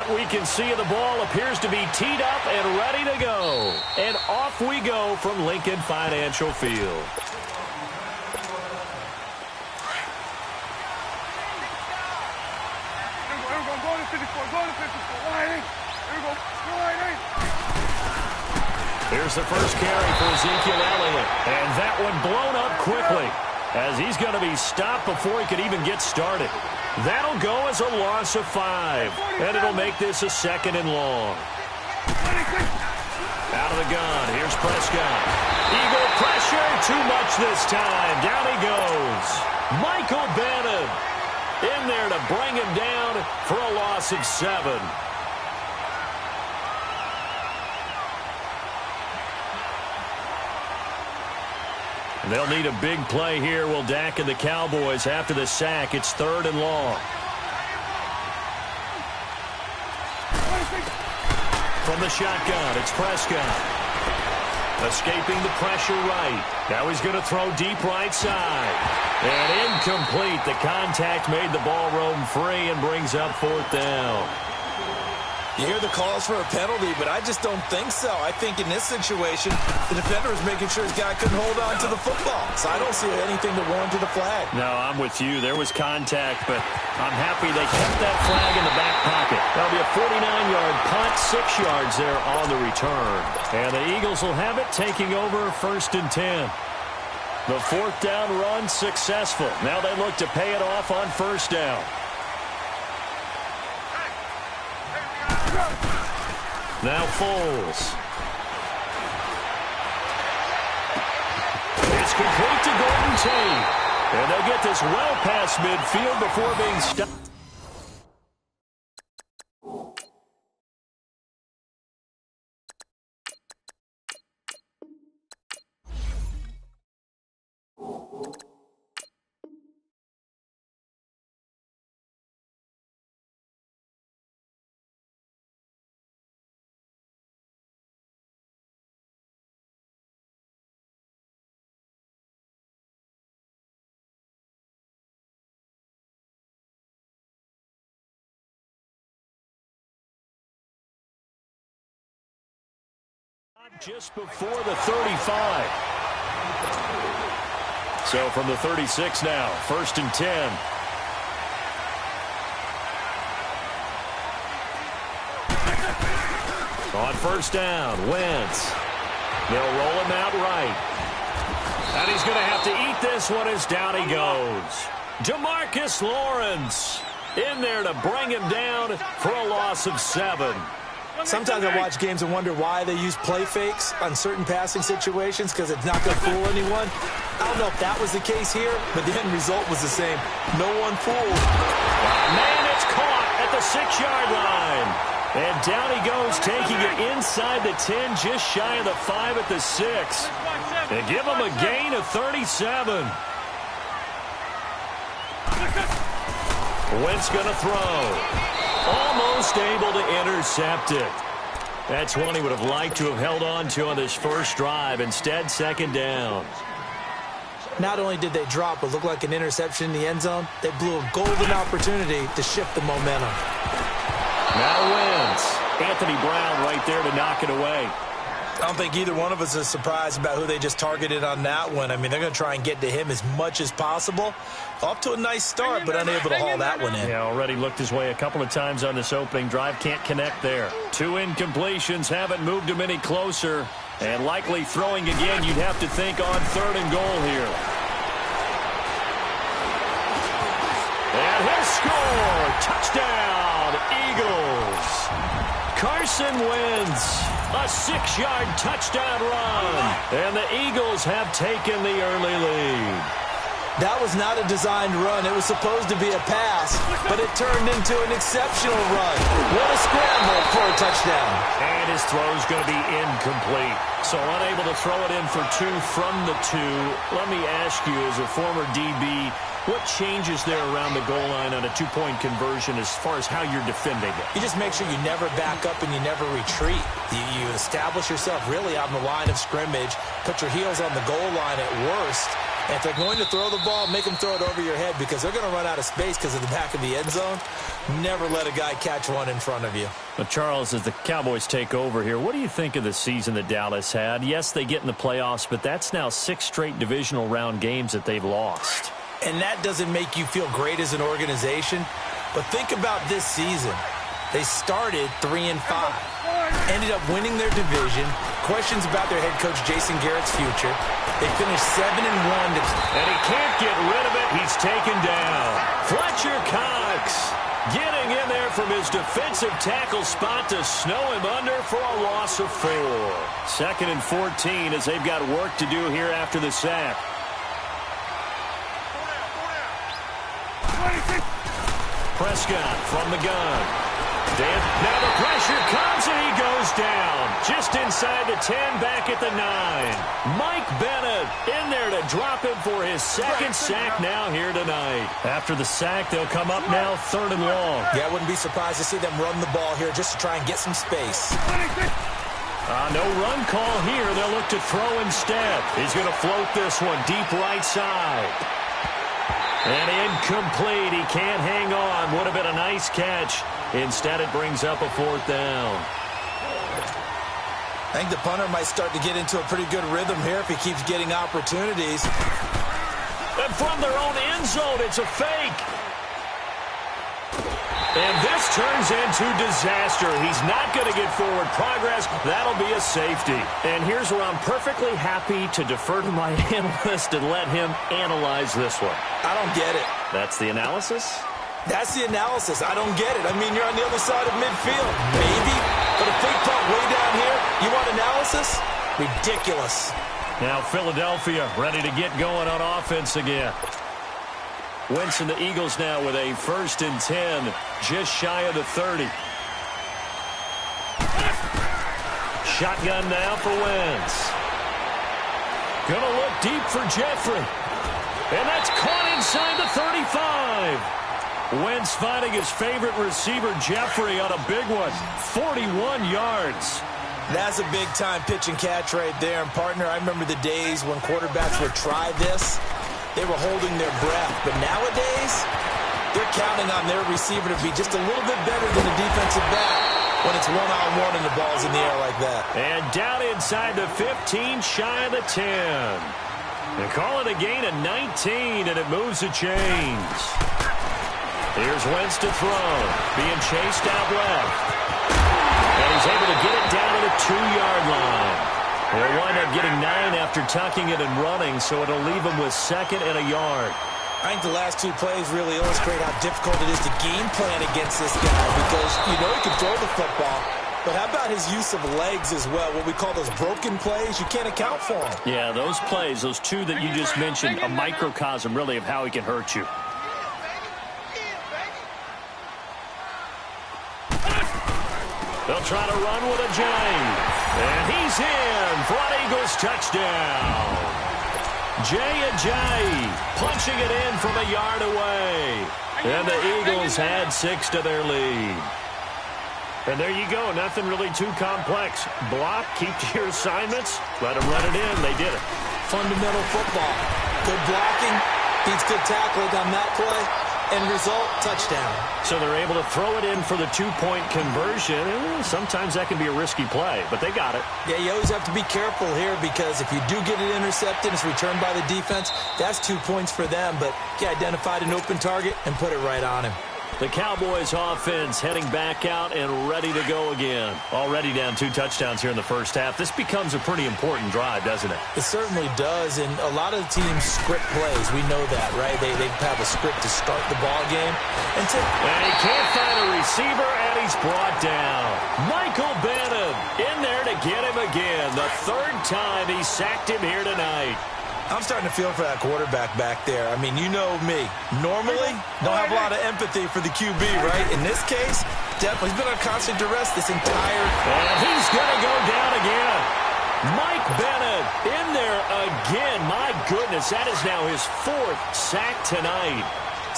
What we can see of the ball appears to be teed up and ready to go. And off we go from Lincoln Financial Field. Here's the first carry for Ezekiel Elliott. And that one blown up quickly, as he's going to be stopped before he could even get started. That'll go as a loss of 5. And it'll make this a 2nd and long. Out of the gun, here's Prescott. Eagle pressure, too much this time. Down he goes. Michael Bennett in there to bring him down for a loss of 7. They'll need a big play here, will Dak and the Cowboys. After the sack, it's 3rd and long. From the shotgun, it's Prescott. Escaping the pressure right. Now he's going to throw deep right side. And incomplete. The contact made the ball roam free and brings up 4th down. You hear the calls for a penalty, but I just don't think so. I think in this situation, the defender was making sure his guy couldn't hold on to the football. So I don't see anything to warrant the flag. No, I'm with you. There was contact, but I'm happy they kept that flag in the back pocket. That'll be a 49-yard punt, 6 yards there on the return. And the Eagles will have it, taking over 1st and 10. The 4th down run successful. Now they look to pay it off on 1st down. Now Foles. It's complete to Golden Tate. And they'll get this well past midfield before being stopped. Just before the 35. So from the 36 now, 1st and 10. On 1st down, Wentz. They'll roll him out right. And he's going to have to eat this one as down he goes. DeMarcus Lawrence in there to bring him down for a loss of 7. Sometimes I watch games and wonder why they use play fakes on certain passing situations, because it's not going to fool anyone. I don't know if that was the case here, but the end result was the same. No one fooled. Man, it's caught at the 6-yard line. And down he goes, taking it inside the 10, just shy of the 5 at the 6. They give him a gain of 37. Wentz going to throw. Almost able to intercept it. That's one he would have liked to have held on to on this first drive. Instead, 2nd down. Not only did they drop what looked like an interception in the end zone, they blew a golden opportunity to shift the momentum. Now Wentz. Anthony Brown right there to knock it away. I don't think either one of us is surprised about who they just targeted on that one. I mean, they're going to try and get to him as much as possible. Off to a nice start, but unable to haul that one in. Yeah, already looked his way a couple of times on this opening drive. Can't connect there. 2 incompletions haven't moved him any closer. And likely throwing again, you'd have to think on 3rd and goal here. And he'll score. Touchdown, Eagles. Carson Wentz. A 6-yard touchdown run. And the Eagles have taken the early lead. That was not a designed run. It was supposed to be a pass, but it turned into an exceptional run. What a scramble for a touchdown. And his throw's going to be incomplete. So unable to throw it in for 2 from the 2. Let me ask you, as a former DB, what changes there around the goal line on a 2-point conversion as far as how you're defending it? You just make sure you never back up and you never retreat. You establish yourself really on the line of scrimmage, put your heels on the goal line at worst, And if they're going to throw the ball, make them throw it over your head because they're going to run out of space because of the back of the end zone. Never let a guy catch one in front of you. Well, Charles, as the Cowboys take over here, what do you think of the season that Dallas had? Yes, they get in the playoffs, but that's now 6 straight divisional round games that they've lost. And that doesn't make you feel great as an organization. But think about this season. They started 3-5, ended up winning their division. Questions about their head coach Jason Garrett's future. They finished 7-1. And he can't get rid of it. He's taken down. Fletcher Cox getting in there from his defensive tackle spot to snow him under for a loss of 4. 2nd and 14 as they've got work to do here after the sack. Prescott from the gun. Now the pressure comes and he goes down. Just inside the 10, back at the 9. Mike Bennett in there to drop him for his 2nd sack now here tonight. After the sack, they'll come up now 3rd and long. Yeah, I wouldn't be surprised to see them run the ball here just to try and get some space. No run call here. They'll look to throw instead. He's going to float this one deep right side. And incomplete. He can't hang on. Would have been a nice catch. Instead, it brings up a 4th down. I think the punter might start to get into a pretty good rhythm here if he keeps getting opportunities. And from their own end zone, it's a fake. And this turns into disaster. He's not going to get forward progress. That'll be a safety. And here's where I'm perfectly happy to defer to my analyst and let him analyze this one. I don't get it. That's the analysis? That's the analysis. I don't get it. I mean, you're on the other side of midfield. Maybe. But a fake punt way down here, you want analysis? Ridiculous. Now Philadelphia ready to get going on offense again. Wentz and the Eagles now with a 1st and 10, just shy of the 30. Shotgun now for Wentz. Gonna look deep for Jeffrey. And that's caught inside the 35. Wentz finding his favorite receiver, Jeffrey, on a big one. 41 yards. That's a big-time pitch and catch right there. And, partner, I remember the days when quarterbacks would try this. They were holding their breath. But nowadays, they're counting on their receiver to be just a little bit better than the defensive back when it's one-on-one and the ball's in the air like that. And down inside the 15, shy of the 10. They call it a gain of 19, and it moves the chains. Here's Wentz to throw. Being chased out left. And he's able to get it down to the 2-yard line. They'll wind up getting 9 after tucking it and running, so it'll leave him with 2nd and a yard. I think the last 2 plays really illustrate how difficult it is to game plan against this guy because you know he can throw the football, but how about his use of legs as well? What we call those broken plays, you can't account for them. Yeah, those plays, those 2 that you just mentioned, a microcosm really of how he can hurt you. They'll try to run with a Jay. And he's in for an Eagles touchdown. Jay punching it in from a yard away. And the Eagles add 6 to their lead. And there you go. Nothing really too complex. Block, keep to your assignments, let them run it in. They did it. Fundamental football. Good blocking, beats good tackling on that play. End result, touchdown. So they're able to throw it in for the 2-point conversion. Sometimes that can be a risky play, but they got it. Yeah, you always have to be careful here because if you do get it intercepted, it's returned by the defense, that's 2 points for them. But he identified an open target and put it right on him. The Cowboys offense heading back out and ready to go again. Already down 2 touchdowns here in the first half. This becomes a pretty important drive, doesn't it? It certainly does, and a lot of the teams script plays. We know that, right? They have a script to start the ball game. And he can't find a receiver, and he's brought down. Michael Bennett in there to get him again. The 3rd time he sacked him here tonight. I'm starting to feel for that quarterback back there. I mean, you know me. Normally, don't have a lot of empathy for the QB, right? In this case, definitely. He's been on constant duress this entire... And he's going to go down again. Mike Bennett in there again. My goodness, that is now his 4th sack tonight.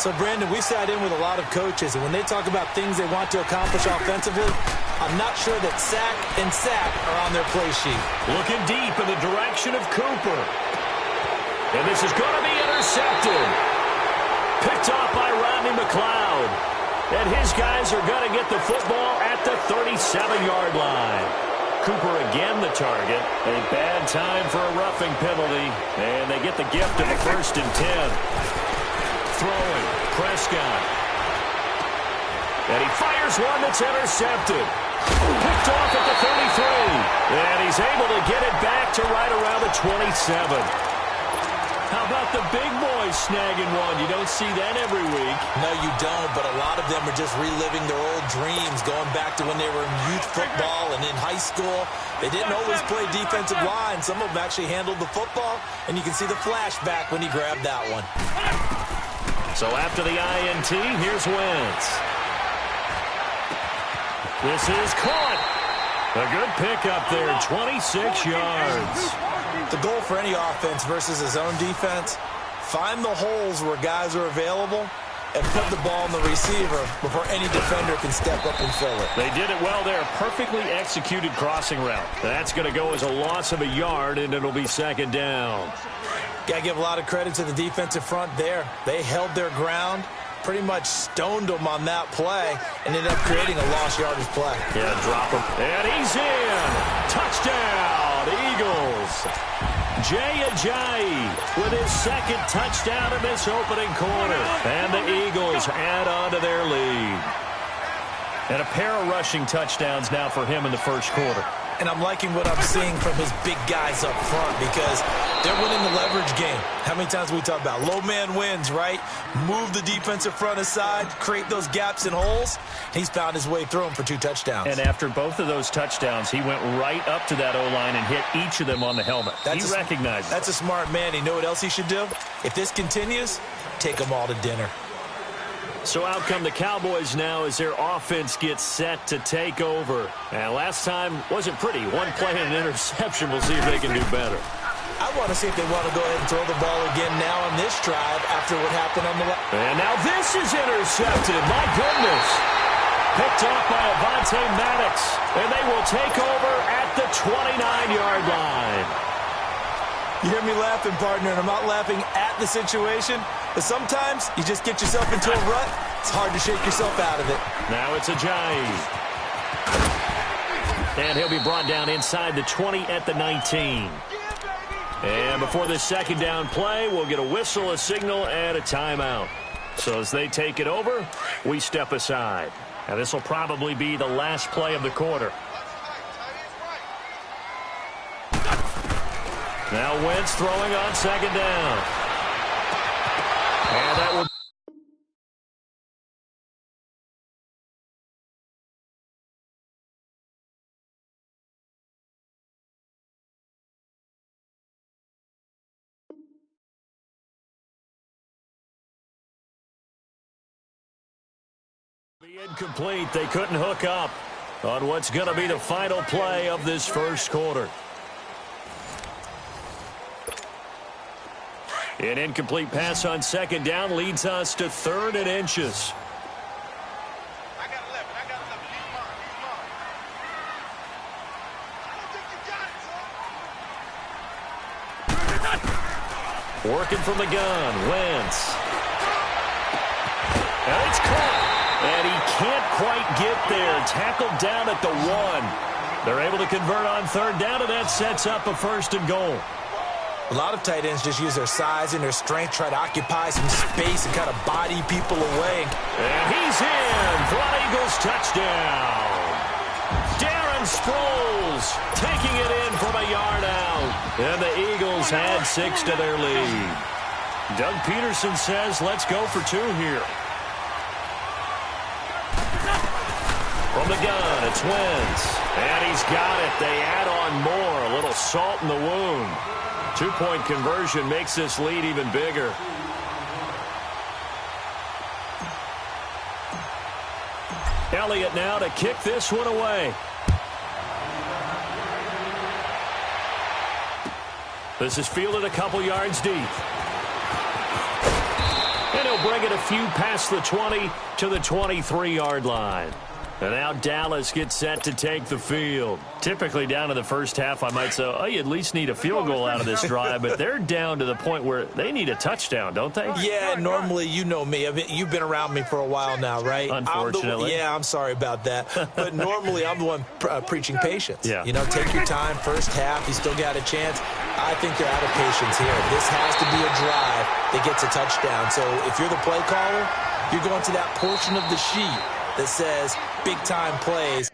So, Brandon, we sat in with a lot of coaches, and when they talk about things they want to accomplish offensively, I'm not sure that sack are on their play sheet. Looking deep in the direction of Cooper. And this is going to be intercepted. Picked off by Rodney McLeod. And his guys are going to get the football at the 37-yard line. Cooper again the target. A bad time for a roughing penalty. And they get the gift of a 1st and 10. Throwing. Prescott. And he fires one that's intercepted. Picked off at the 33. And he's able to get it back to right around the 27. How about the big boys snagging one? You don't see that every week. No, you don't, but a lot of them are just reliving their old dreams, going back to when they were in youth football and in high school. They didn't always play defensive line. Some of them actually handled the football, and you can see the flashback when he grabbed that one. So after the INT, here's Wentz. This is caught. A good pickup there, 26 yards. The goal for any offense versus his own defense, find the holes where guys are available and put the ball in the receiver before any defender can step up and fill it. They did it well there. Perfectly executed crossing route. That's going to go as a loss of a yard, and it'll be 2nd down. Got to give a lot of credit to the defensive front there. They held their ground, pretty much stoned them on that play, and ended up creating a lost yardage play. Yeah, drop him. And he's in. Touchdown, Eagles. Jay Ajayi with his 2nd touchdown in this opening quarter. And the Eagles add on to their lead. And a pair of rushing touchdowns now for him in the 1st quarter. And I'm liking what I'm seeing from his big guys up front because they're winning the leverage game. How many times we talk about low man wins, right? Move the defensive front aside, create those gaps and holes. He's found his way through them for 2 touchdowns. And after both of those touchdowns, he went right up to that O-line and hit each of them on the helmet. He recognized it. That's a smart man. You know what else he should do? If this continues, take them all to dinner. So out come the Cowboys now as their offense gets set to take over. And last time wasn't pretty. One play and an interception. We'll see if they can do better. I want to see if they want to go ahead and throw the ball again now on this drive after what happened on the left. And now this is intercepted. My goodness. Picked off by Avonte Maddox. And they will take over at the 29-yard line. You hear me laughing, partner, and I'm not laughing at the situation, but sometimes you just get yourself into a rut. It's hard to shake yourself out of it. Now it's Ajayi. And he'll be brought down inside the 20 at the 19. And before this 2nd down play, we'll get a whistle, a signal, and a timeout. So as they take it over, we step aside. And this will probably be the last play of the quarter. Now Wentz throwing on 2nd down. And that will be incomplete. They couldn't hook up on what's going to be the final play of this 1st quarter. An incomplete pass on 2nd down leads us to 3rd and inches. Working from the gun, Wentz. And it's caught. And he can't quite get there. Tackled down at the 1. They're able to convert on 3rd down, and that sets up a 1st and goal. A lot of tight ends just use their size and their strength, try to occupy some space and kind of body people away. And he's in for an Eagles touchdown. Darren Sproles taking it in from a yard out. And the Eagles add 6 to their lead. Doug Peterson says, let's go for 2 here. From the gun, it's Wentz. And he's got it. They add on more. A little salt in the wound. 2-point conversion makes this lead even bigger. Elliott now to kick this one away. This is fielded a couple yards deep. And he'll bring it a few past the 20 to the 23-yard line. And now Dallas gets set to take the field. Typically down to the first half, I might say, oh, you at least need a field goal out of this drive, but they're down to the point where they need a touchdown, don't they? Yeah, normally, you know me. You've been around me for a while now, right? Unfortunately. I'm sorry about that. But normally, I'm the one preaching patience. Yeah. You know, take your time. First half, you still got a chance. I think they're out of patience here. This has to be a drive that gets a touchdown. So if you're the play caller, you're going to that portion of the sheet that says big-time plays.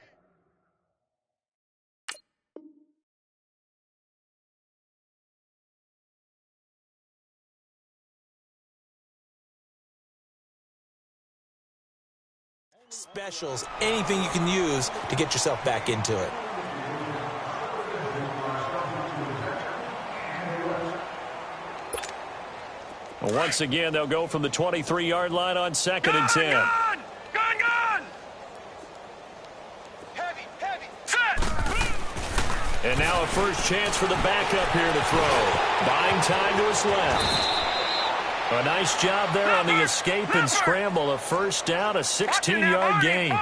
Specials, anything you can use to get yourself back into it. Once again, they'll go from the 23-yard line on 2nd and 10. Gun! Heavy, set! And now a first chance for the backup here to throw. Buying time to his left. A nice job there on the escape and scramble. A first down, a 16-yard gain.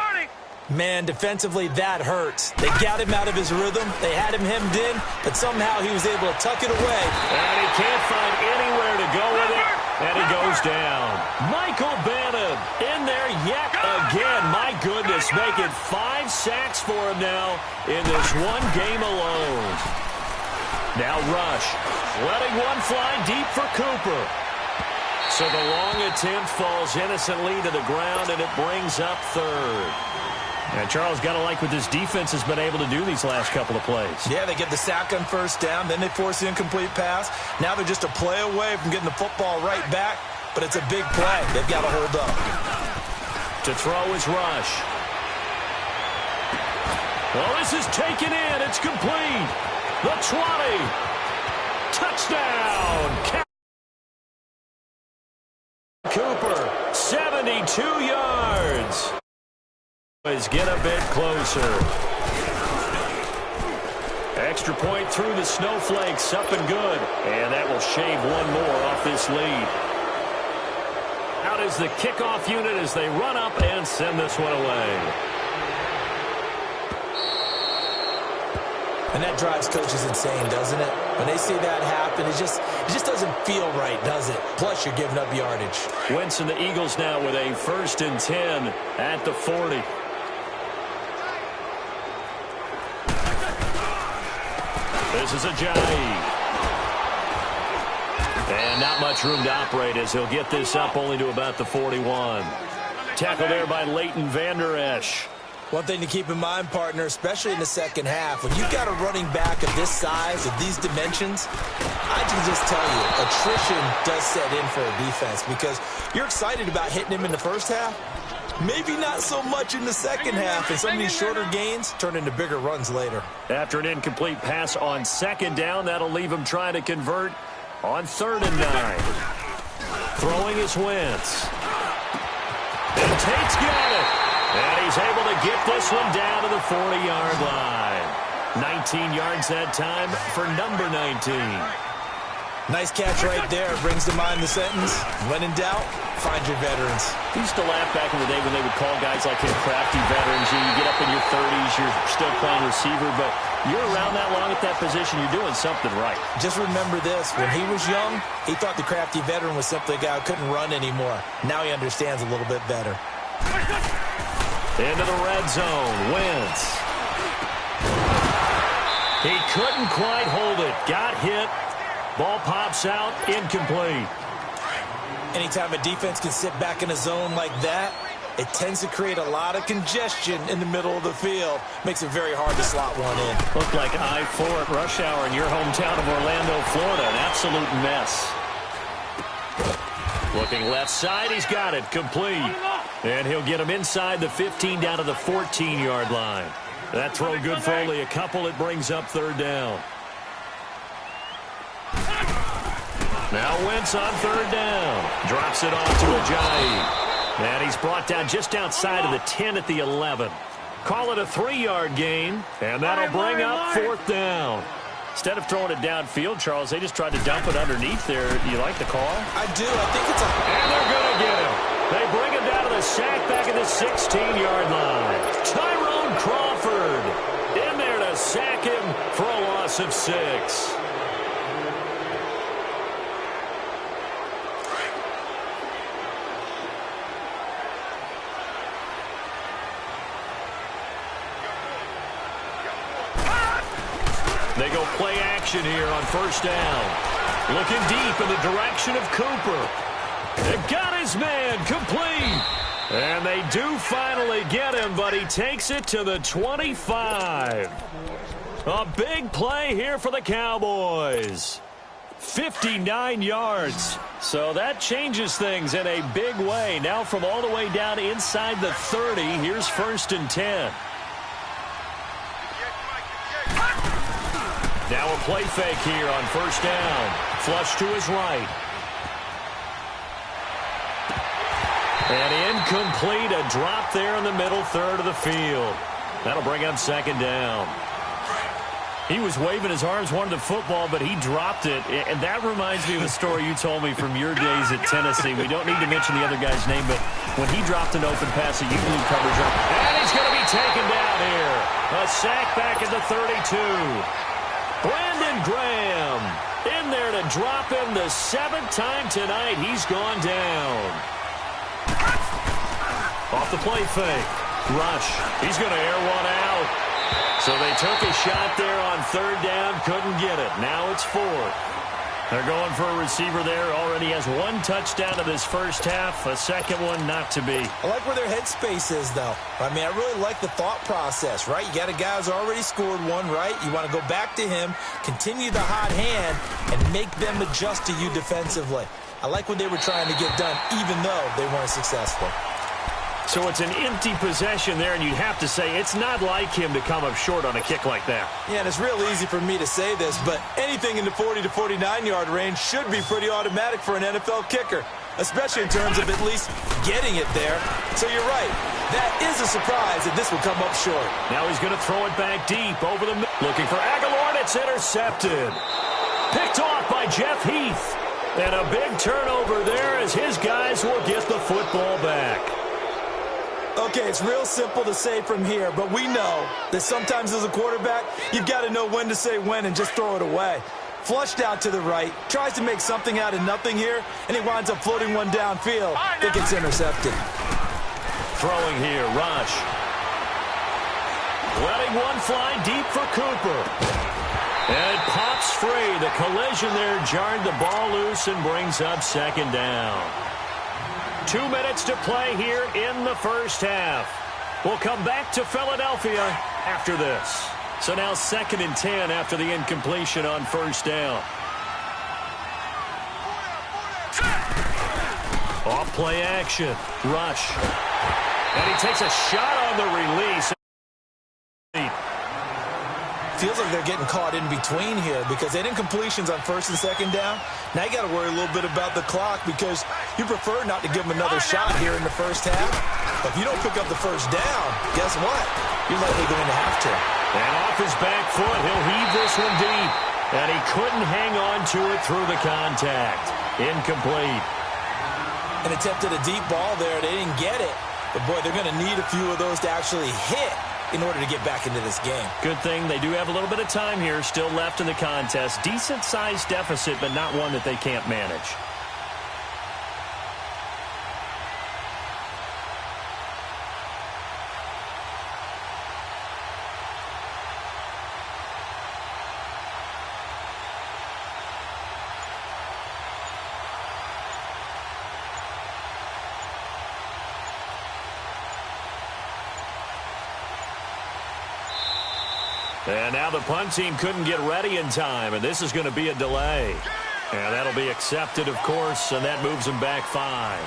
Man, defensively, that hurts. They got him out of his rhythm. They had him hemmed in, but somehow he was able to tuck it away. And he can't find anywhere to go with it, and he goes down. Michael Bannon in there yet again. My goodness, making 5 sacks for him now in this one game alone. Now Rush, letting one fly deep for Cooper. So the long attempt falls innocently to the ground, and it brings up 3rd. And Charles, got to like what this defense has been able to do these last couple of plays. Yeah, they get the sack on first down, then they force the incomplete pass. Now they're just a play away from getting the football right back, but it's a big play. They've got to hold up. To throw is Rush. Well, this is taken in. It's complete. The 20. Touchdown. Cooper, 72 yards. Get a bit closer. Extra point through the snowflakes, up and good. And that will shave one more off this lead. Out is the kickoff unit as they run up and send this one away. And that drives coaches insane, doesn't it? When they see that happen, it just doesn't feel right, does it? Plus, you're giving up yardage. Wentz and the Eagles now with a 1st and 10 at the 40. This is Ajayi. And not much room to operate as he'll get this up only to about the 41. Tackle there by Leighton Vander Esch. One thing to keep in mind, partner, especially in the second half, when you've got a running back of this size, of these dimensions, I can just tell you, attrition does set in for a defense because you're excited about hitting him in the first half. Maybe not so much in the second half, and some of these shorter gains turn into bigger runs later. After an incomplete pass on 2nd down, that'll leave him trying to convert on 3rd and 9. Throwing is Wentz. And Tate's got it. And he's able to get this one down to the 40-yard line. 19 yards that time for number 19. Nice catch right there. Brings to mind the sentence, when in doubt, find your veterans. We used to laugh back in the day when they would call guys like him crafty veterans. You get up in your 30s, you're still playing receiver, but you're around that long at that position, you're doing something right. Just remember this. When he was young, he thought the crafty veteran was simply a guy who couldn't run anymore. Now he understands a little bit better. Into the red zone. Wentz. He couldn't quite hold it. Got hit. Ball pops out. Incomplete. Anytime a defense can sit back in a zone like that, it tends to create a lot of congestion in the middle of the field. Makes it very hard to slot one in. Looked like I-4 at rush hour in your hometown of Orlando, Florida. An absolute mess. Looking left side. He's got it. Complete. And he'll get him inside the 15 down to the 14-yard line. That throw good for only a couple. It brings up 3rd down. Now Wentz on 3rd down. Drops it off to Ajayi. And he's brought down just outside of the 10 at the 11. Call it a 3-yard gain. And that'll bring up 4th down. Instead of throwing it downfield, Charles, they just tried to dump it underneath there. You like the call? I do. I think it's a... And they're going to get him. They bring him down to the sack back at the 16-yard line. Tyrone Crawford in there to sack him for a loss of 6. They go play action here on first down. Looking deep in the direction of Cooper. They got his man complete. And they do finally get him, but he takes it to the 25. A big play here for the Cowboys. 59 yards. So that changes things in a big way. Now from all the way down inside the 30, here's 1st and 10. Now a play fake here on first down. Flush to his right. And incomplete, a drop there in the middle third of the field. That'll bring up 2nd down. He was waving his arms, wanted the football, but he dropped it. And that reminds me of a story you told me from your days at Tennessee. We don't need to mention the other guy's name, but when he dropped an open pass that you blew coverage on, and he's going to be taken down here. A sack back at the 32. Brandon Graham in there to drop him the 7th time tonight. He's gone down. Off the play fake. Rush. He's going to air one out. So they took a shot there on 3rd down. Couldn't get it. Now it's 4th. They're going for a receiver there. Already has 1 touchdown in this first half. A second one not to be. I like where their headspace is, though. I mean, I really like the thought process, right? You got a guy who's already scored one, right? You want to go back to him, continue the hot hand, and make them adjust to you defensively. I like what they were trying to get done, even though they weren't successful. So it's an empty possession there, and you'd have to say it's not like him to come up short on a kick like that. Yeah, and it's real easy for me to say this, but anything in the 40 to 49-yard range should be pretty automatic for an NFL kicker, especially in terms of at least getting it there. So you're right. That is a surprise that this will come up short. Now he's going to throw it back deep over the middle. Looking for Aguilar, and it's intercepted. Picked off by Jeff Heath. And a big turnover there as his guys will get the football back. Okay, it's real simple to say from here, but we know that sometimes as a quarterback, you've got to know when to say when and just throw it away. Flushed out to the right, tries to make something out of nothing here, and he winds up floating one downfield that gets intercepted. Throwing here, Rush. Letting one fly deep for Cooper. And it pops free. The collision there jarred the ball loose and brings up 2nd down. 2 minutes to play here in the first half. We'll come back to Philadelphia after this. So now 2nd and 10 after the incompletion on first down. Off play action. Rush. And he takes a shot on the release. Feels like they're getting caught in between here because they didn't completions on 1st and 2nd down. Now you got to worry a little bit about the clock because you prefer not to give them another shot here in the first half. But if you don't pick up the first down, guess what? You're likely going to have to. And off his back foot, he'll heave this one deep. And he couldn't hang on to it through the contact. Incomplete. And attempted a deep ball there. They didn't get it. But, boy, they're going to need a few of those to actually hit in order to get back into this game. Good thing they do have a little bit of time here still left in the contest. Decent-sized deficit, but not one that they can't manage. And now the punt team couldn't get ready in time, and this is going to be a delay. And that'll be accepted, of course, and that moves them back 5.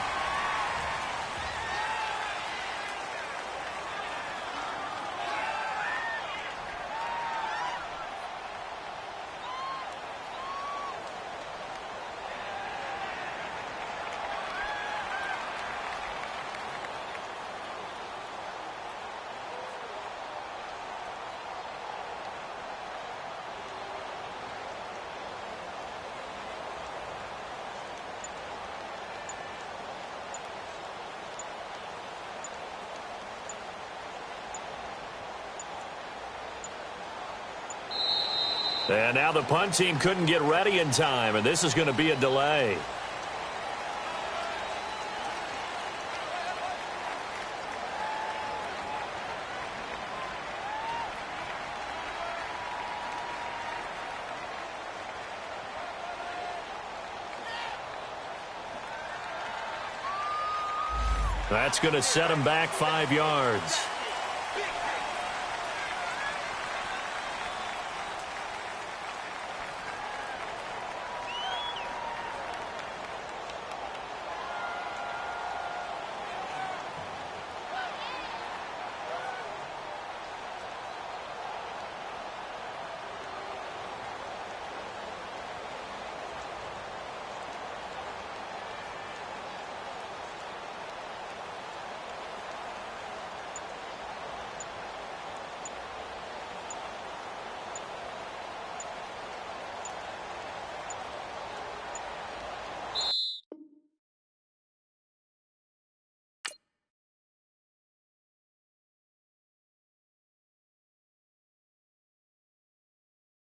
And now the punt team couldn't get ready in time, and this is going to be a delay. That's going to set him back 5 yards.